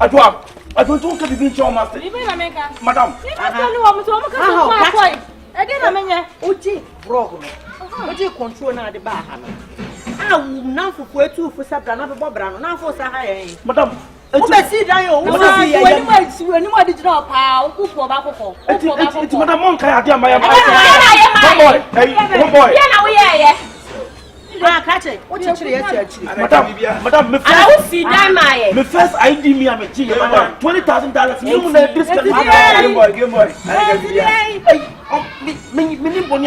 I don't want to be your master. Madam. What control now the bar? I will now for 2 for Sabana Bobran, now for Sahara. Madam, see that you when you did not power, who for Bako. It's Madam Monka, my boy. Catch it. What you Madam, I will see that my first ID me, I'm a $20,000. You know, this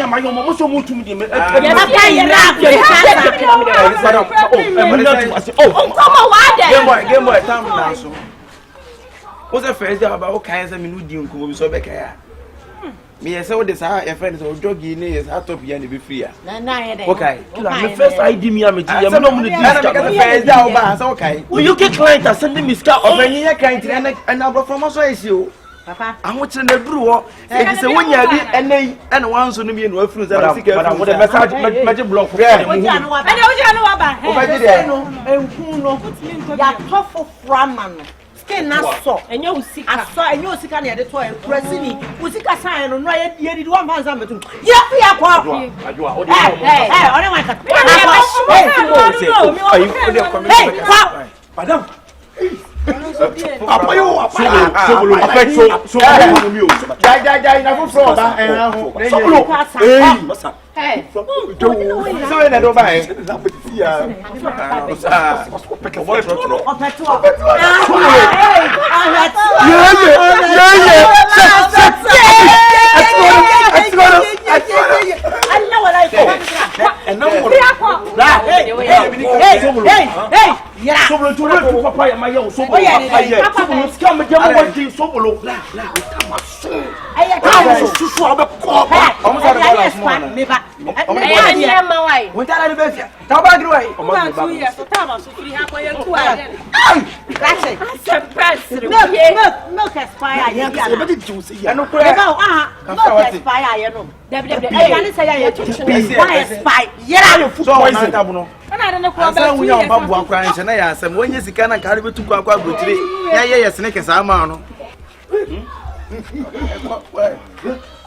my almost so much to me. What's the first day about all kinds of minutes come so back here? Me, I saw this. Your friends or jogging is out of the be free. Okay, the first ID me, I'm a okay. Will you get client are sending me scout of any kind and number from us issue? Papa, I'm watching the brewer. It's a 1 year and one soon be in reference that I think what a message magic block. I know about Skin not so, and you see, I saw and you see, I had the toy pressing me. We see a sign on right here. Did 1 month. Yeah, we are quality. Madam.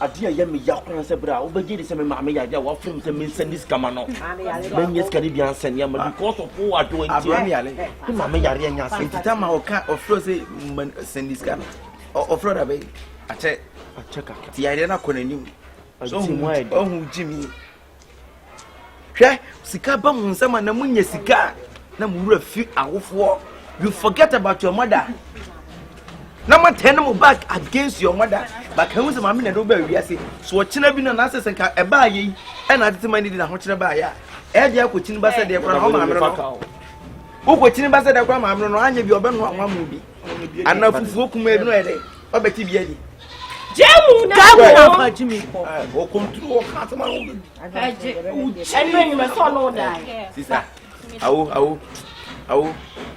I dear Yami Yakran Sabra, Obedi some mammy, I walk from the Minson this Camano. When yes, Caribbean send Yama because of who are doing Mammy Yarian, time our cat of Flossie send this gun or Florida Bay. I check the idea couldn't you. Oh, Jimmy. Sika bam someone na munye sika na mura fi awofo you forget about your mother number 10 mo back against your mother but can we say mama na do ba wi ase so china bi na na sese ka e ba yi e na tete mani di na ho china ba ya e dia ko chini ba se de kra ho mama no wo ko chini ba se de kra mama no anya bi obenu amamu bi ana Fufuoo kuma bi no e de obeti bi adi Jemu na Jimmy ko. O control ka ma wo. Aje. Enwe me so no die. Sister. Awo.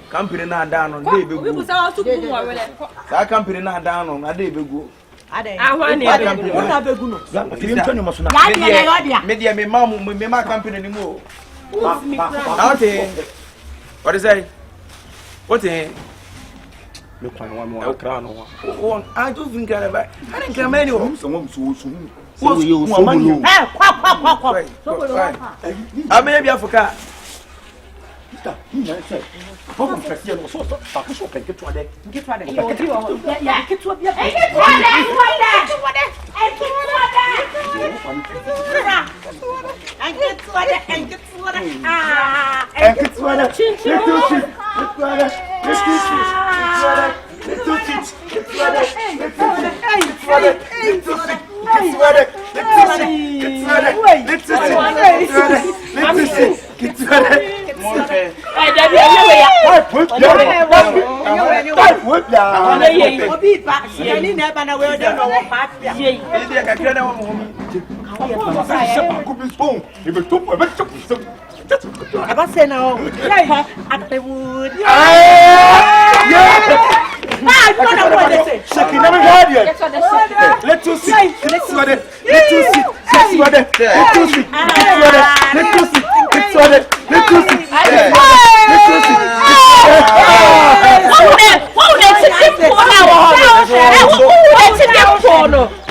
Company na da no dey begu. We bu sa so ku mo wele. Sa company na da no na dey begu. Ade. Ahwa na begu. Na begu no. Kiri ntoni mo so na. Me dia me ma company ni mo. Okay. What is that? What is me kwan wa mo akra no wa I don't think I I think I many of some so you kwa I may be Africa Papa festi no so papa so peke to ade ya ke to bia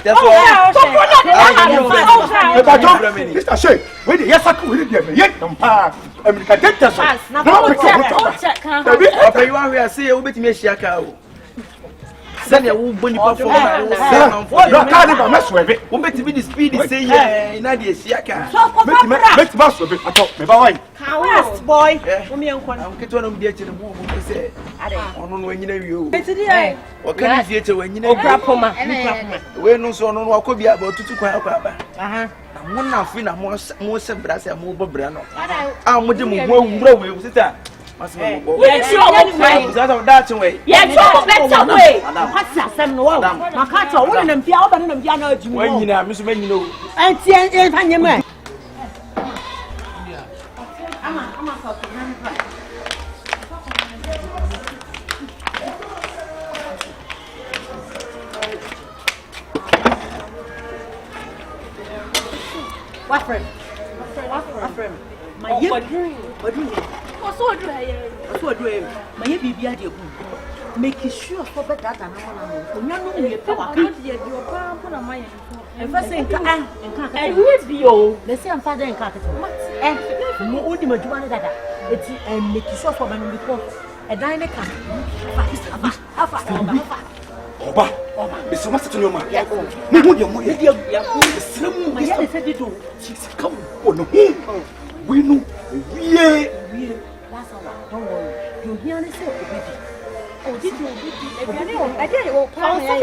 That's all. Mr. Shay, wait, yes, I could read them. Yet, I'm going to get that. Okay, you are here. See, you bet me a shaka. Send your woman for the mess with it. Who bet me the speed is saying, yeah, Nadia Shaka. Let's pass with it. I thought, my boy. Boy, I'm getting on the edge of the womb. I say, I don't know when you know you. What can I say when you know Grapoma? We're no so on what could be about to quite up. I'm one now, Fina, more brass and more brano. I'm with him, won't grow with that. Yes, that way. Yes, that way. What's that? Some no. My cat or one and Piao and Piano. When you know, Miss Menino. And Tian, what friend? My so do I. So do I. My baby, make sure for better than I know. You and first thing, and would be all the same father and capital. And more than that, it's and make sure for my report. A diner can. Oba, it's so much to your man. We know. Don't worry. You hear me say, oh, did you? I did.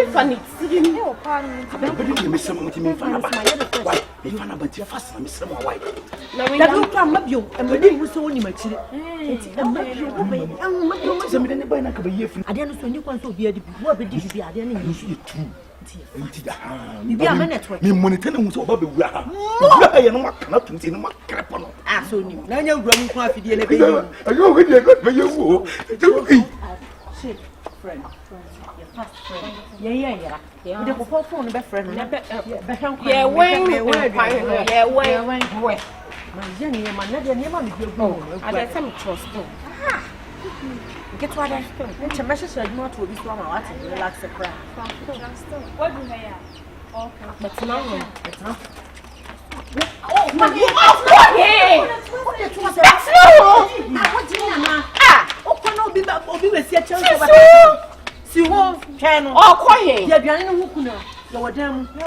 Funny. You miss some of me. Why? You found about your fast and miss some white. That will come up you, and we didn't so only much. I didn't know you want to be a what did you be? I didn't use you too. You are minute. Me monitor was over the way. I am not cannot see my crap on. Ah, so you now you're running quite a deal. I go with you, but you shit, friend. Your fast friend. Yeah. The whole phone, best friend. Yeah, when. My Jenny, my never name on the I got some trust. Get what I think. It's a message I want to be from our relax the crowd. What do they have? But now, it's not. Oh, my God! Open up the back of the channel. See what channel? Oh, quiet. You're behind the hook now. You're damn. Oh,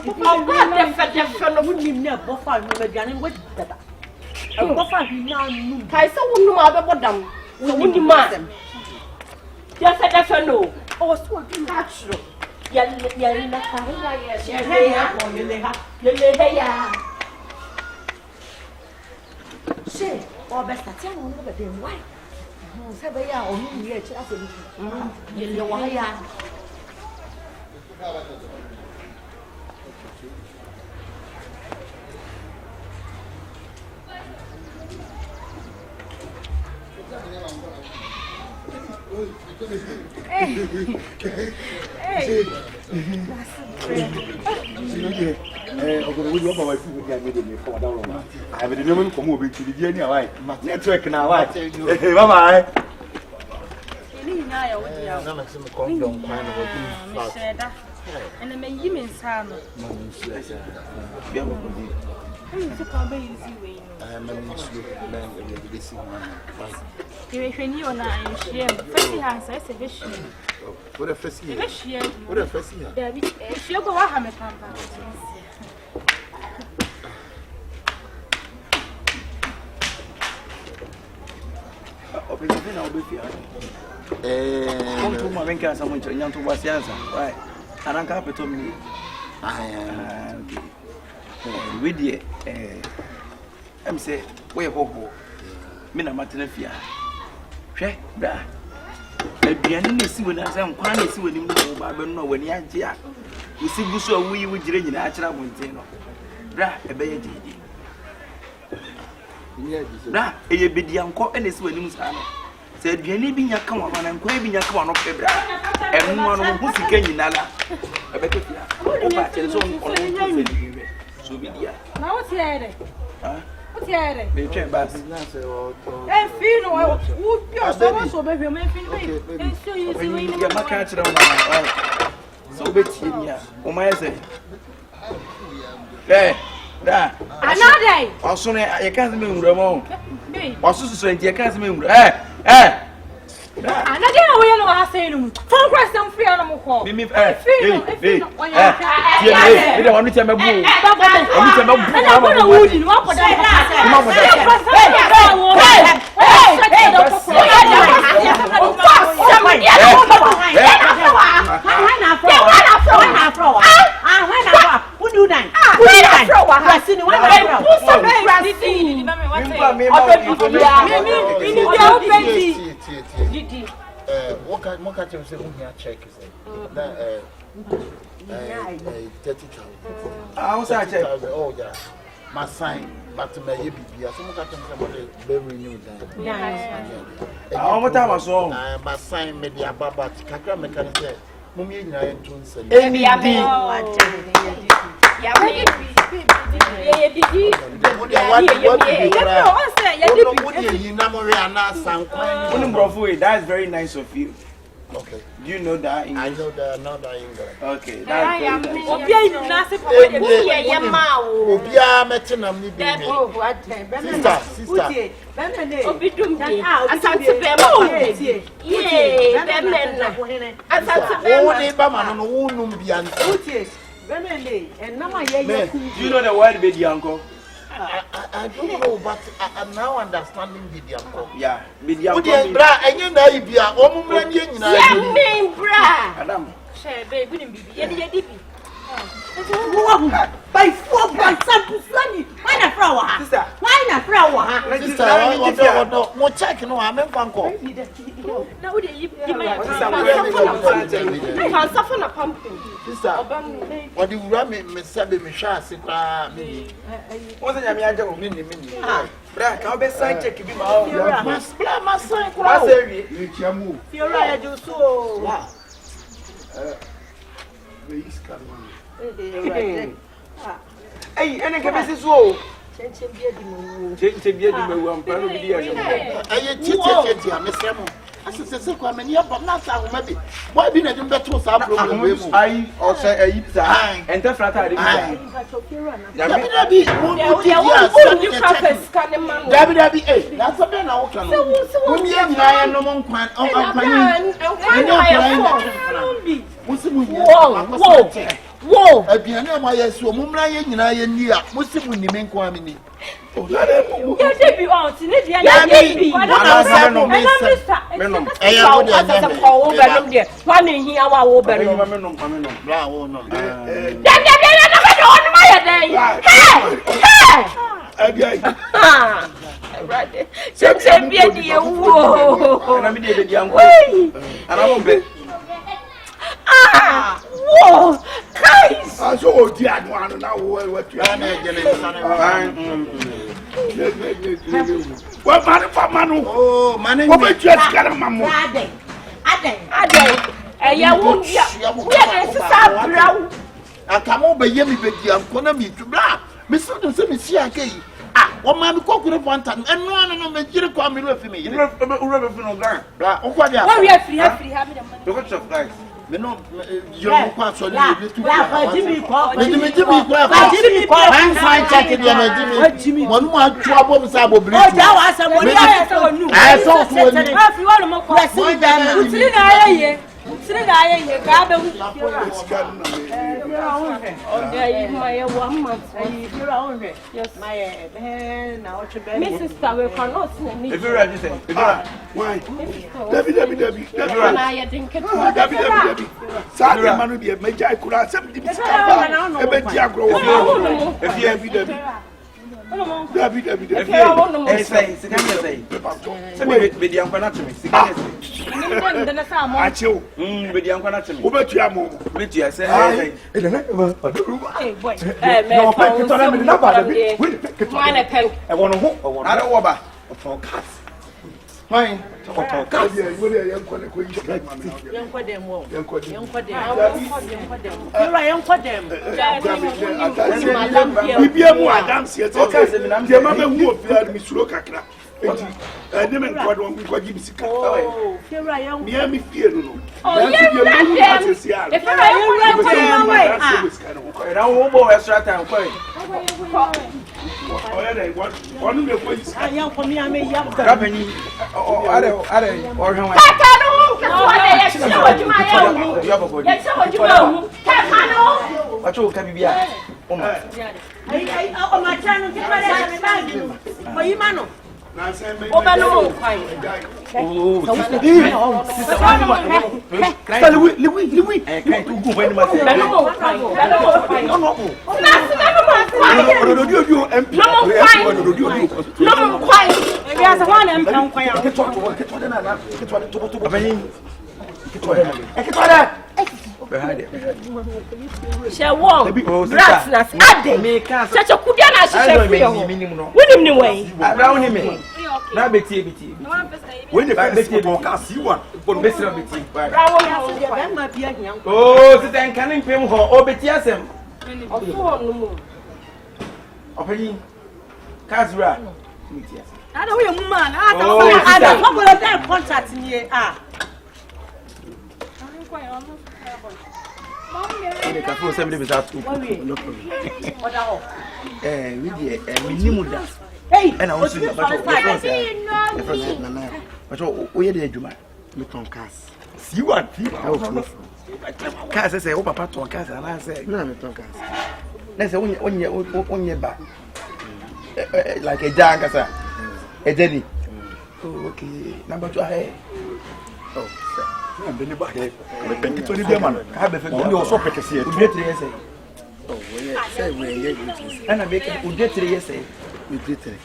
God, would you never find the beginning with that? Oh, I saw one mother, them. We wouldn't mind. Yes, I don't know. Oh, so natural. Say, or best at ten over them. Why? Sabaya or me, yes, you wire. Network now, right? Bye-bye. And I may give me some. If you and I share, first has a vision. What a first year? What a first year? She'll go out and come. Someone to young to was answer, right? And I'm capital me. I am with you. I'm say, where ho, Mina Martinefia. She, bra. A piano see when I am quite see when you know when you're here. You see, you saw we would drink in natural Montano. Bra, a baby. Bra, a bit young cock and it's when you said, you need your come on and craving your come on, Febra. And one who's getting Nala. A better so be here. Now what's here? What's here? They check back. And feel who you're so baby, and so you see, you get my catch on. So bet you, oh, my say. Da. Another. Also, I can't remember more. Also, so I can't remember. Another way I say no. For question free animal call. Me we don't want to tell me boo. What can you say? Check is that 30,000. How say check? Oh yeah, my sign, but my baby. Some can say very new. How much time was on? My sign made the ababa. Kakra mechanic say, "Mummy, you are too soon." That is very nice of you. Okay. Do you know that English? I know that, not that English. Okay. That's do you know the word baby uncle? I don't know, but I'm now understanding the uncle. Yeah, baby uncle. And you know, if you are Adam. By 4 by some funny. Why not flower? Sister. Why not flower? sister, no check, no, I'm in Bangkok. Now you can suffer a pumpkin. Sister, what do you run me, Miss Sabby, Misha, Sita, me? Wasn't I mean, mini? Brack, I'll be side check if you Must play my son. You're right, I do so. Hey, and I can miss this wall. Change to be a demon, probably. I said, come and you're not maybe. Why be a better problem? I also and the flat. That's a man out. Whoa, a piano, my yes, woman, and I and you are Muslim in the main quamini. Oh, that be on, whoa, guys! I saw dear one now. What you are what man for Manu? Oh, man, what about you? Mamma, I won't be I come over Yemi, but I'm going to meet you. Mr. Missy, what man could have one time, and no, make you come with me. You remember from Ghana. What we have free, the what's of guys. No, you're quite so Jimmy, one more trouble, Sabo. I saw Sitting there, you got them. Yes, my Mrs. Tower cannot see. If you're ready, why? Debbie. Saturday, man, will be a major. I could have something to say. If you have Debbie. Name God won't be quite give Oh, here I am. near me fear no. Oh, yeah, If if I I don't go extra time. One of the ways I am for me, I may have Company or she won't. Rats, such a good dinner. She way. Around me. Now, Betty, when the Betty can see one, but Mr. Betty. Oh, the then canning him or Betty as him. Opening Kazra. I don't know, man. I don't know what that contract in here. The cafe 70 without no problem. We did a minimum. Hey, And I was in the battle. But we had a Juma. Look on cars. See what? Cars, I say, oh, Papa, to a cars, and I say, no, I'm talking cars. That's on your back. Like a jagger, a jenny. Oh, okay. Number 2. Oh, sir. I'm the neighborhood. Have a family so pretty. And I make it. We get 3 years.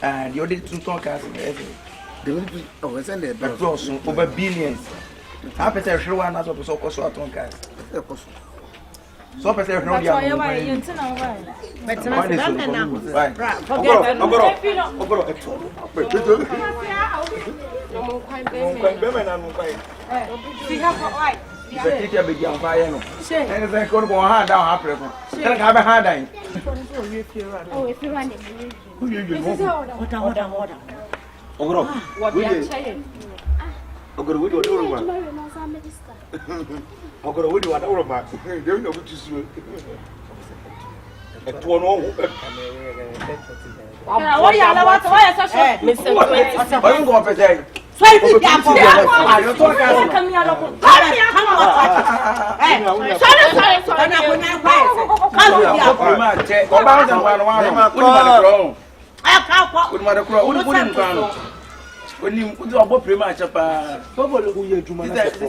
And you did 2 cars. They will be over billions. I bet I show one as of so close on cars. So, I said, no, I'm going to win one over my don't know which is at 1 over. What you are what Mr. I'm going to say, when you put your pretty much up, who you do, man. I say,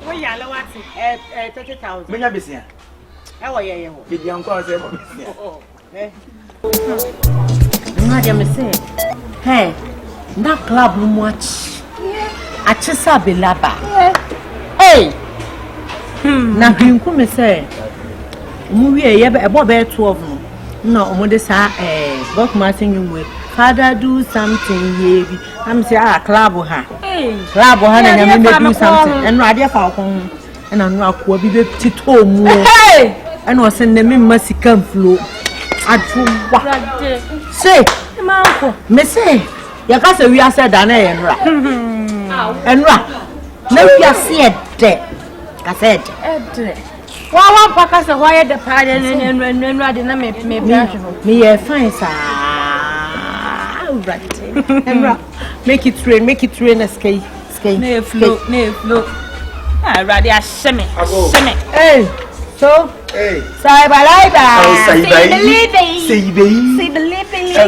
we are 30,000. When you're busy, how are you? Did the uncle say, hey, that club much. I just saw Belaba. Hey, nothing come say. We are about 12. No, Modessa, Bob Martin, you will. Father, do something, ye. I'm say, club or her. Club or her, and I may do something. And Radia Falcon, and I'm not will be Tito. And was send them in mercy come flow. I do say, Missy, your cousin, we are said, Dana and Ra. And Ra, no, you are said, I said, Wow, Pacas, why the pardon and riding me a fine, sir. Make it rain, a skate. No. I rather a shimmy. Hey, so, hey, say bye bye.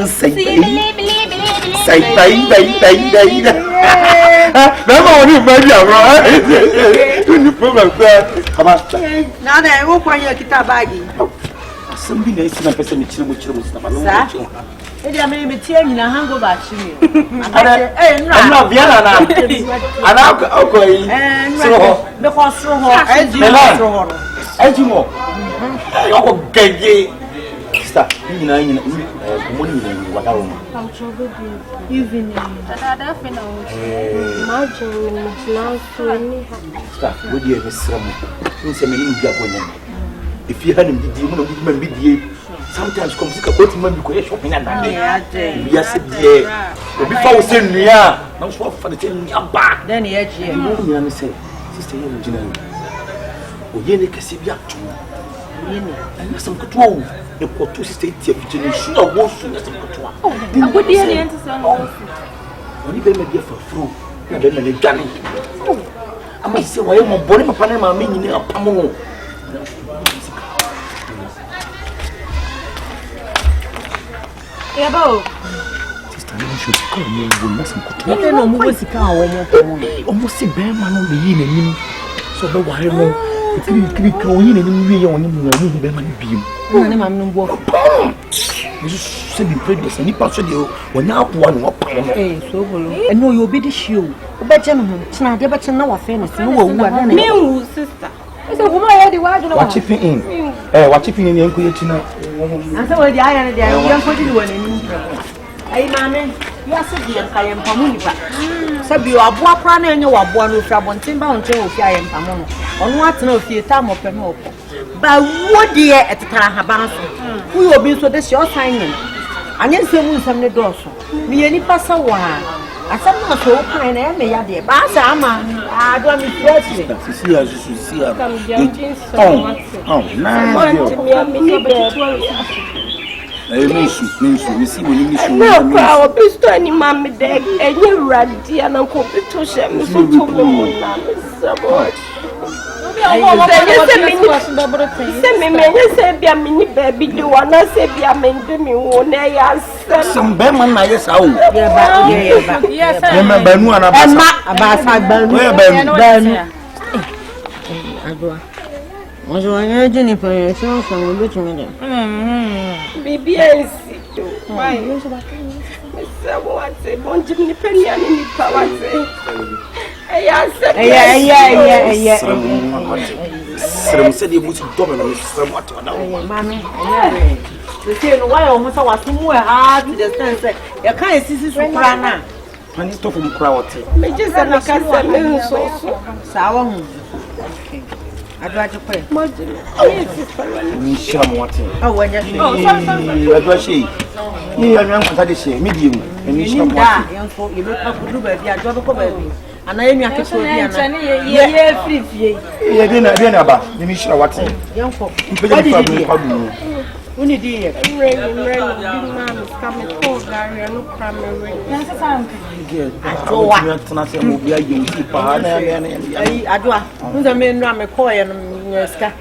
say now then, who want your guitar baggy? Something nice in a person with children. I may be tearing in a hangover. I'm not Vienna now. And I'll go in. Because so as you know, I'll get ye. Stop, you know, money in whatever. Even Stop, would you have a sum? If you hadn't been sometimes come see what man be go shopping and that. Yes, dear. Before we say nia, now so for the thing aba. Then he edge here. You know say, sister you general. O ye ne kase bi ato. Ye ne. Na some koto. E koto sister tie fi ne su na wo su na some koto. Agodi ye ne enti so no. Oni be me dia fa fro. Na be me ne dwane. Ama se wo ye mo bore papa na ma me nyine apamo. Yabo. Sister, no should come me go na some koto. What no mo sika wo mo. Almost say be man no be yin anim. So be ware no. Kiri ko yin anim wie ye woni mu no be man biem. Na ne mam no bo. Jesus say be previous ni pa so de wonya apoa no opam. So bolo. Eno yo obi di hie o. Obeje no ho. Tena de be tena wa fe no se no wa wu ana. Me wu sister. Ese kuma ye di wa What chipping in? What chipping in enko yetina. Asa we di aya ne di aya yan ko di woni ni. Ai mame, ya se di en kaye mpamu ni ba. Sabi o aboa pra na enye wo aboa no ofia bonten ba onten ofia aye mpamu no. Ono atena ofie ta mo pe no opo. Ba wo de etetara haban so. Ku yo bi so de she osign. Anye nsemu nsem ne do so. Me ye ni pasa wa. Asam na so kan na me ya de. Ba sa ama. Ah do mi press. See ya. Oh, nice. Me see when you no kwa obisto ani mama de enye radi ana ko bito she me so to mo na me sabo se me se bia me ni baby di wana se bia me ndi mi wo na ya some be man na yes awo yes me banu ana abasa banu adwa Ojo anya jeni pa so so mo betu me de bibi ensi why you so back so what say bon jini peni ani ni pa what say Srem said you must dominate from what you know. Mammy, you say no why almost was more hard to the sense you can't see so now. When you stop from crowd, me just na casa me so sawa okay. Adwa je kwe. Ni sham what? Oh, when you Adwa she. Ni ya nwan kwata de she, me di mu. Ni sham what? Yanfo you look up do baby, adwa be ko baby. Ana emi akeso bi ana. Ye free fie. Ye bi na ba. Ni shira what? Yanfo. Mpege fa bu kwadu. Uni di ye. Rain bi mam come to Gary no primary. Yansa sam. Adwa. You tana se mo bia ye usi pa na Ai adwa. Nza me nra me ko ye no ska.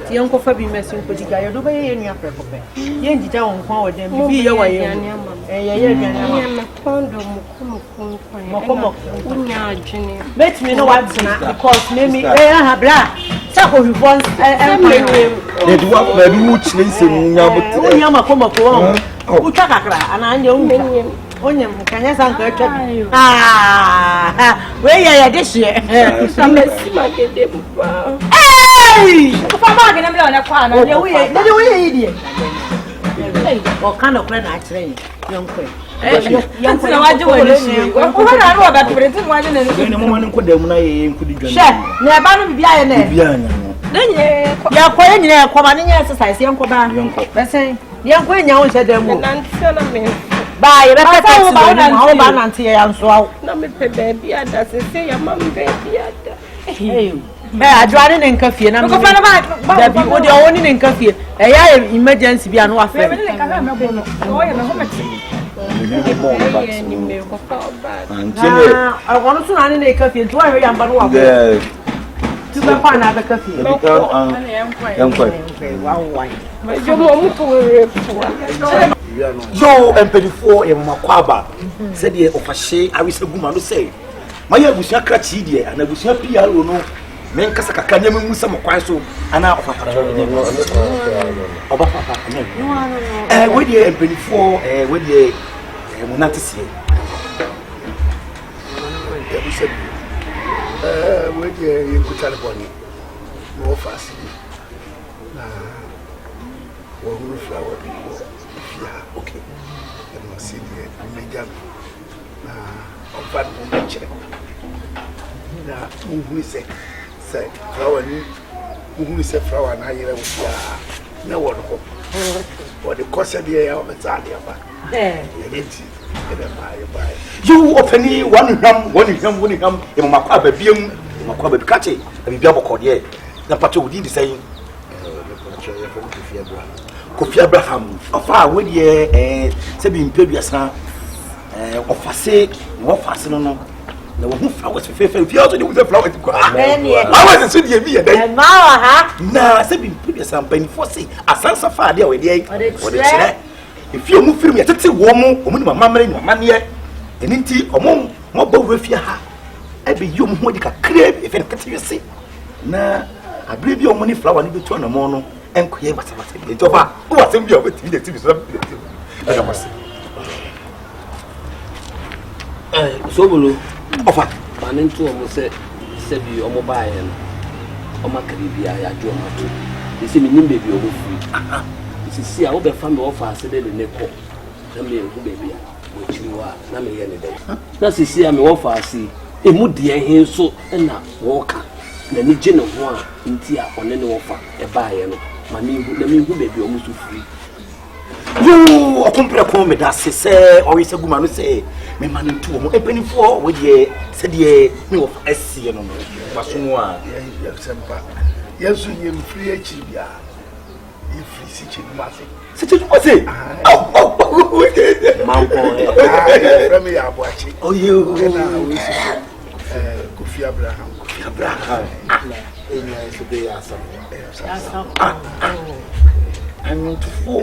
Ti yanko fa bi mesin ko diga ye do be ye nua prekope. Ye njija won kwa odem bi ye wa ye. Ye me kondo mo unya adwene. Let me know what's because maybe ha bra. Sako we want they do what baby which they say nya but nya makomako utwa kakra ana anya onyem kanya sanka atwa we ye de hye samesi magede bupa ko fa ma gena mle ona kwa na de we yi die o kan no kra na akire yonkwe yanko na waje woni hye ko na ro ba print mo waje na ni mo man ko da mu na ye nkudi dwan she na ba no bibia ye na bibia nya denye ya kwa ye nyina ya kwa ma ne nya exercise yanko ba besen yanko nya won hye dem mo nantena me ba ye be pete ba ba nante ya nso awo na me pe baby ada se ya mam baby ada adware ne nka fie na ko fa na ba da bi o de o ni ne nka fie ya emergency bi anu afa me ne ka me bo no o ye me ho meti ni me ko fa ba agonu so na ne nka fie to ahwe ya mba no wa tu be fa na be ka fie yankwa wawai jo mo mu ko re fuwa yo empedifo e makwaba said ye ofahye awise guma no say my abusia krachi die ana abusia PRO no men kasa kaka nyame mu sam kwan so ana ofafara oba papa we die empedifo we die monatisie we die yekutale boni no fast na wo ru flower bi okay and no see the major na offer no chere na uhuni say flower ni uhuni say flower na yere wo ya na wo no wo because of the air of the Zania. You open one him, in my crab, a beam, my crab, a catchy, and be able to call ye. The patrol did the same. Kofi Abraham, of our wood year, and Sabine Previous, of a sake, more fastened. No one flowers for fair, if you also do the flowers. I was a city of me, and now Sabine Previous, and Penny Fossey, a sense of fire there with the egg. If you move from your taxi, woman, my mamma, and my money, and indeed, among more both with your heart. I be you more like a crib if I can you see. Nah, I believe your money flower need to turn a mono and create what's the job. Who was in your with the TV? So, offer an into almost said you or mobile and Oma Caribbean, I do not. You see me, baby, over free. See, I hope the family offer said in the court. Tell me who baby, which you are, not me any day. That's the see, I may offer see a mood dear here so and now walker. The region of one in tear on any offer a buyer. My name, who baby almost free. You a compare that say, or is a woman who say, me money too, a penny for with ye, said ye, no, I see, and no, yes, you free HBR. You free situation massive. Situation was it? Oh, you Kofi Abraham. I'm going to fall.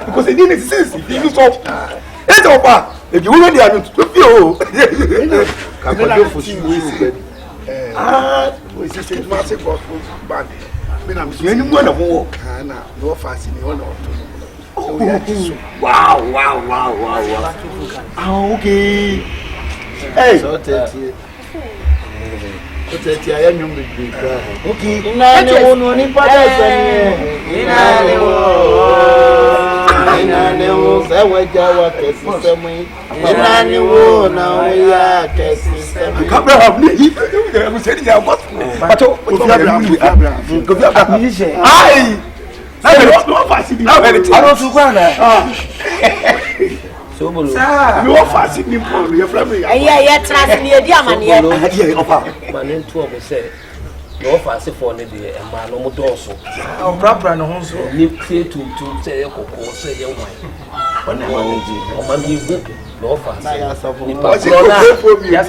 Because it didn't exist. If you saw it's over. If you already are to feel, can you for you? We say massive gospel band. I'm saying one of walk. No fasting on. Wow. Okay. Hey. Okay. So, you are fasting in your family. Yeah, trust me, dear man. My name to say, no fasting for the day, and my no also. Oh, proper no home, so you clear to say, Akoko, say, your wife. But now, I'm good. No fasting. Yes,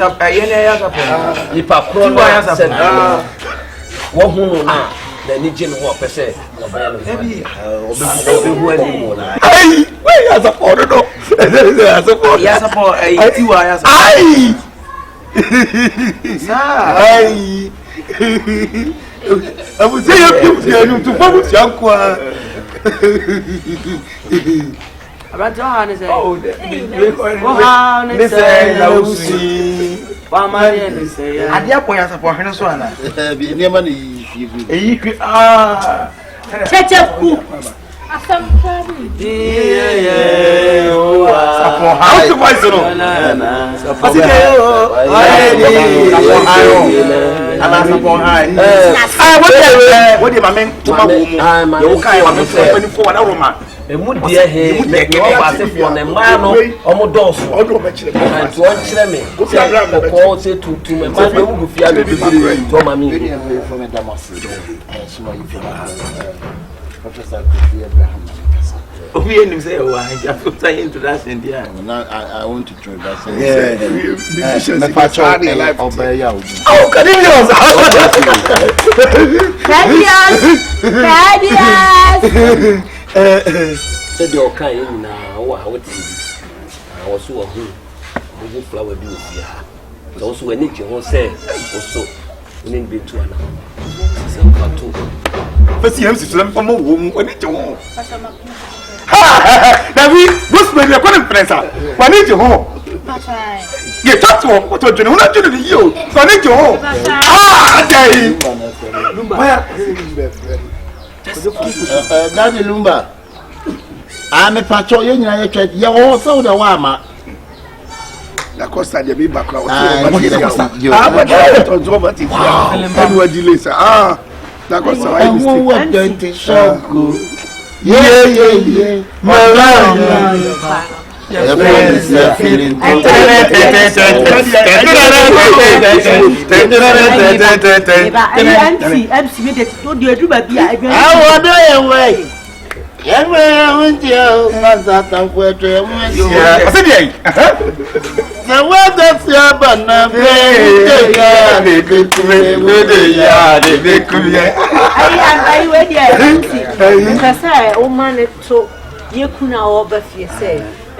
the Nigerian war per se. Where has a photo? Yes, upon a 2 hours. I would say you to focus young one. About Johannes, oh, at your point, as a point, we didn't say, oh, I have to say introduction. Yeah, I want to try that. Oh, can you said your kind now, what is I was so a good flower do here. Also, when it you say, also, we didn't be to an First, you have to learn from a woman when it's your home. Now, we must make a conference. When it's your home, you talk to what you're not doing to you. When it's your home, Daddy Lumba, I'm a patrol. You also the Wama. La Costa de Bibaca. Yeah. Malaya. Your friends are feeling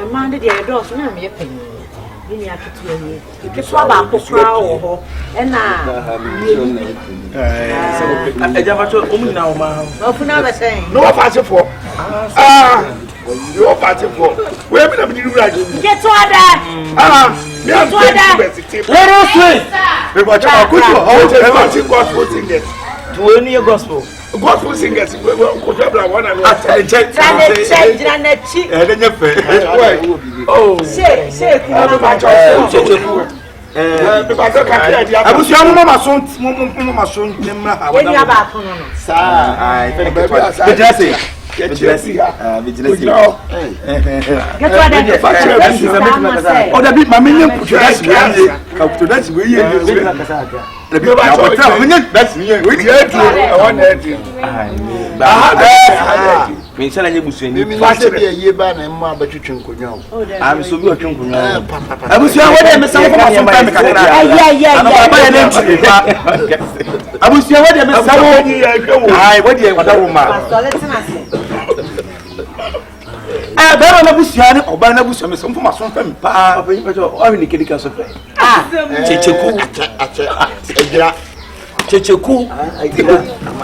a man did the doors, no, me a penny. You have to do it. It's what about Pocra and I never told woman now, ma'am. no, for never saying. No party for. No party for. Where have you right? Get to that. Get to that. Let us wait. We watch our good gospel singers. To any gospel. Gospel singers. We will go to one and check. Oh, say, I was young mama son, When you Better na busiane oba na busiame so mfoma so fam pa obanyi pecho o hwe nikedi ka so fe checheku ejira checheku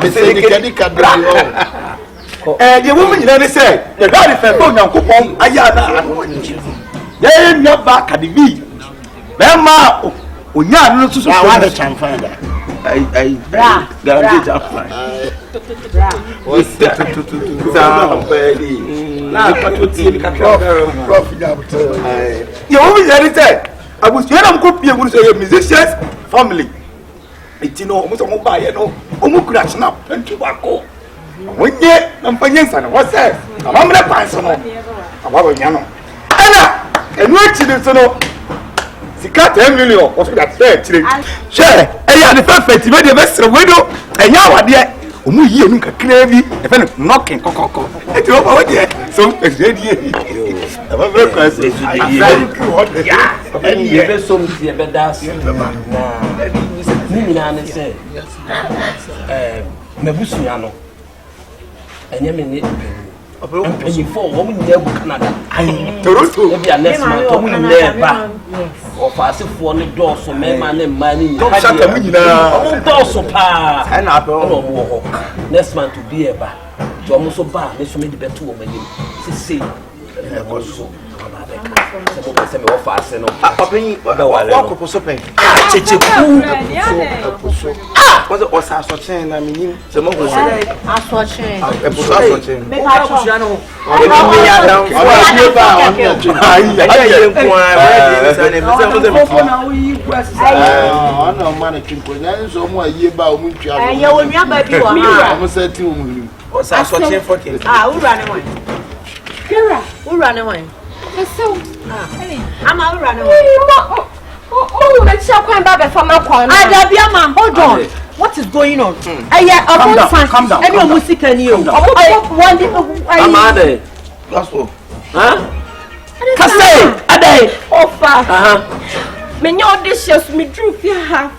Mese nikedi ka do ye wo nyina ne se ye gari fe to nyankopon aya na anu ye nya ba kadivi be ma onya no so so wa de chamfanda ai guarantee chamfanda na patoti ni kakra prof ye wo nyina ne se abusuye na mko pie mu so ye musicians family etino mo so mo ba ye no o mu kura snap ntu bako wonye na mpanye nsa no wose amamre panso no ababo nya no ana enu echi ne so no sika 10 million o so that fair chire she eya ne perfect me de besre wedo enya awade omu yie nu kakra bi e fe no knocking kokoko eti o ba wode so exedie ababo kwase ya eni ye be so mti e be das ni mina ne se mebusuya no enye me ne penny for wo mu nyabu Canada Toronto e bia next month wo mu neba o fase fo ne doso me ma ne ma ni Tom shaka mu nyina o doso pa And I no mo ho next month to be eba to mo so ba me so me de beto wo manim se e go so se me wo fase no obanyi wa ko so pen checheku was it osa so chen na minim se mo go se Aswachen. chen Make our push. no I down ana man twinko nyan so mo aye ba o mu ntwa ya wonua ba bi wo ha. mo sa ti o mu osa so chen 14 Ura ne wan. Kira, ura ne wan. So, Ama ura ne wan. oh, let's show Kwan Baba from Akon. Adabia man, hold on. What is going on? Calm down. Any music and you. amade gospel kase adai Ofa. Many auditions, me drew here.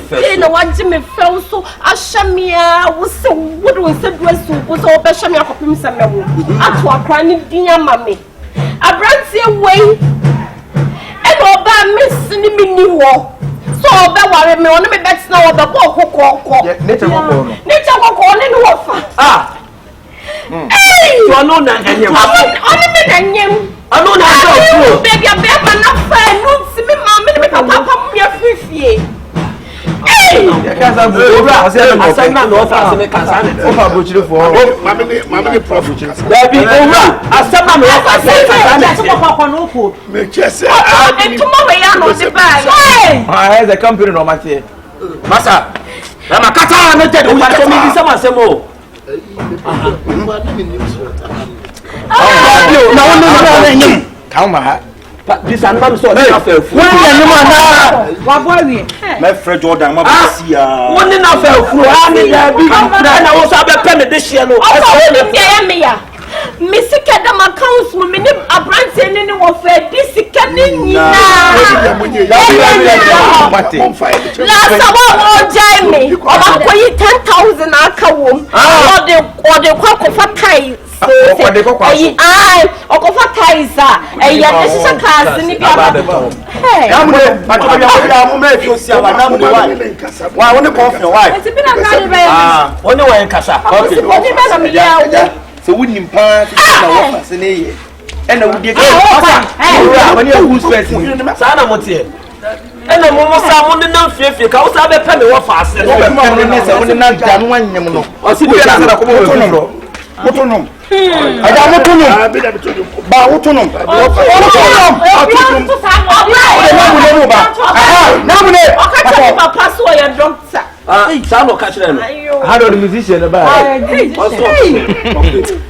First, no one Jimmy fell so. Ashamia was so what was the dress was all Beshamia for himself. At what crying, dear mammy. A brand way. And all by missing me new war. So that worry me on me bets now the walk. nature Nature walk on in offer. Hey! to no na anyam Only me anu na so baby, a baby, not fair. No, see me, mammy, me papa, me a free. Hey! asana no fa me kasane ofa bochire for mama profit baby owura asana no fa me kasane me chese And tomorrow, I know the bag. ah the company no matter masa na makata na te do pa to mi bi sama semo This and I'm sorry. My friend Jordan, my see one in a fell through. I was a penny this year. Miss Kadam accounts women a branch and any warfare. This is canning. Last of all, Jamie, or 10,000 Akawum, or the quack of a tie. I or of a Kaiser, a young class in the Hey, I'm going to see our number. Why, I want to call your wife. It's been a only way in Casa. So wouldn't impact and I would get when you're who's person. Sana Motier. And the moment someone did not fear, because I have a penny or fast. I would not done one. I see the other Motono. I don't know. Some catch them. How do the musician about?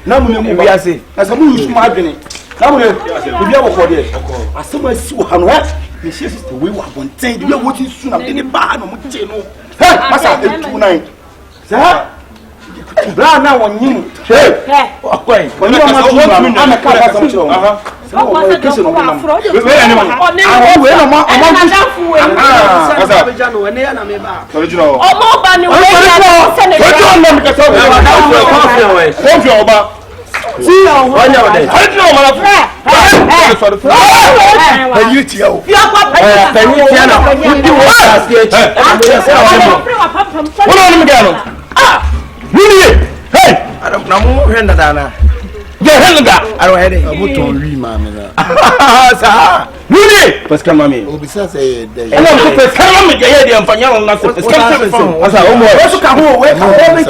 No, we are saying, as a move, margin. Now, we have for this. As someone so hard, the shifts the way one thing, you are watching soon. I'm getting bad on Mutino. Hey, Massa, 2-9. Sir, Brown now on you. Hey, when you are not, I'm a car. I don't know. Get hell that. I don't have it. I would to read, mamma. Really? What's coming? Oh, besides, I don't know. It's coming. Yeah, the Empanyal nothing. It's coming from. What's our homework? What's come home? Wake up. Wake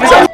move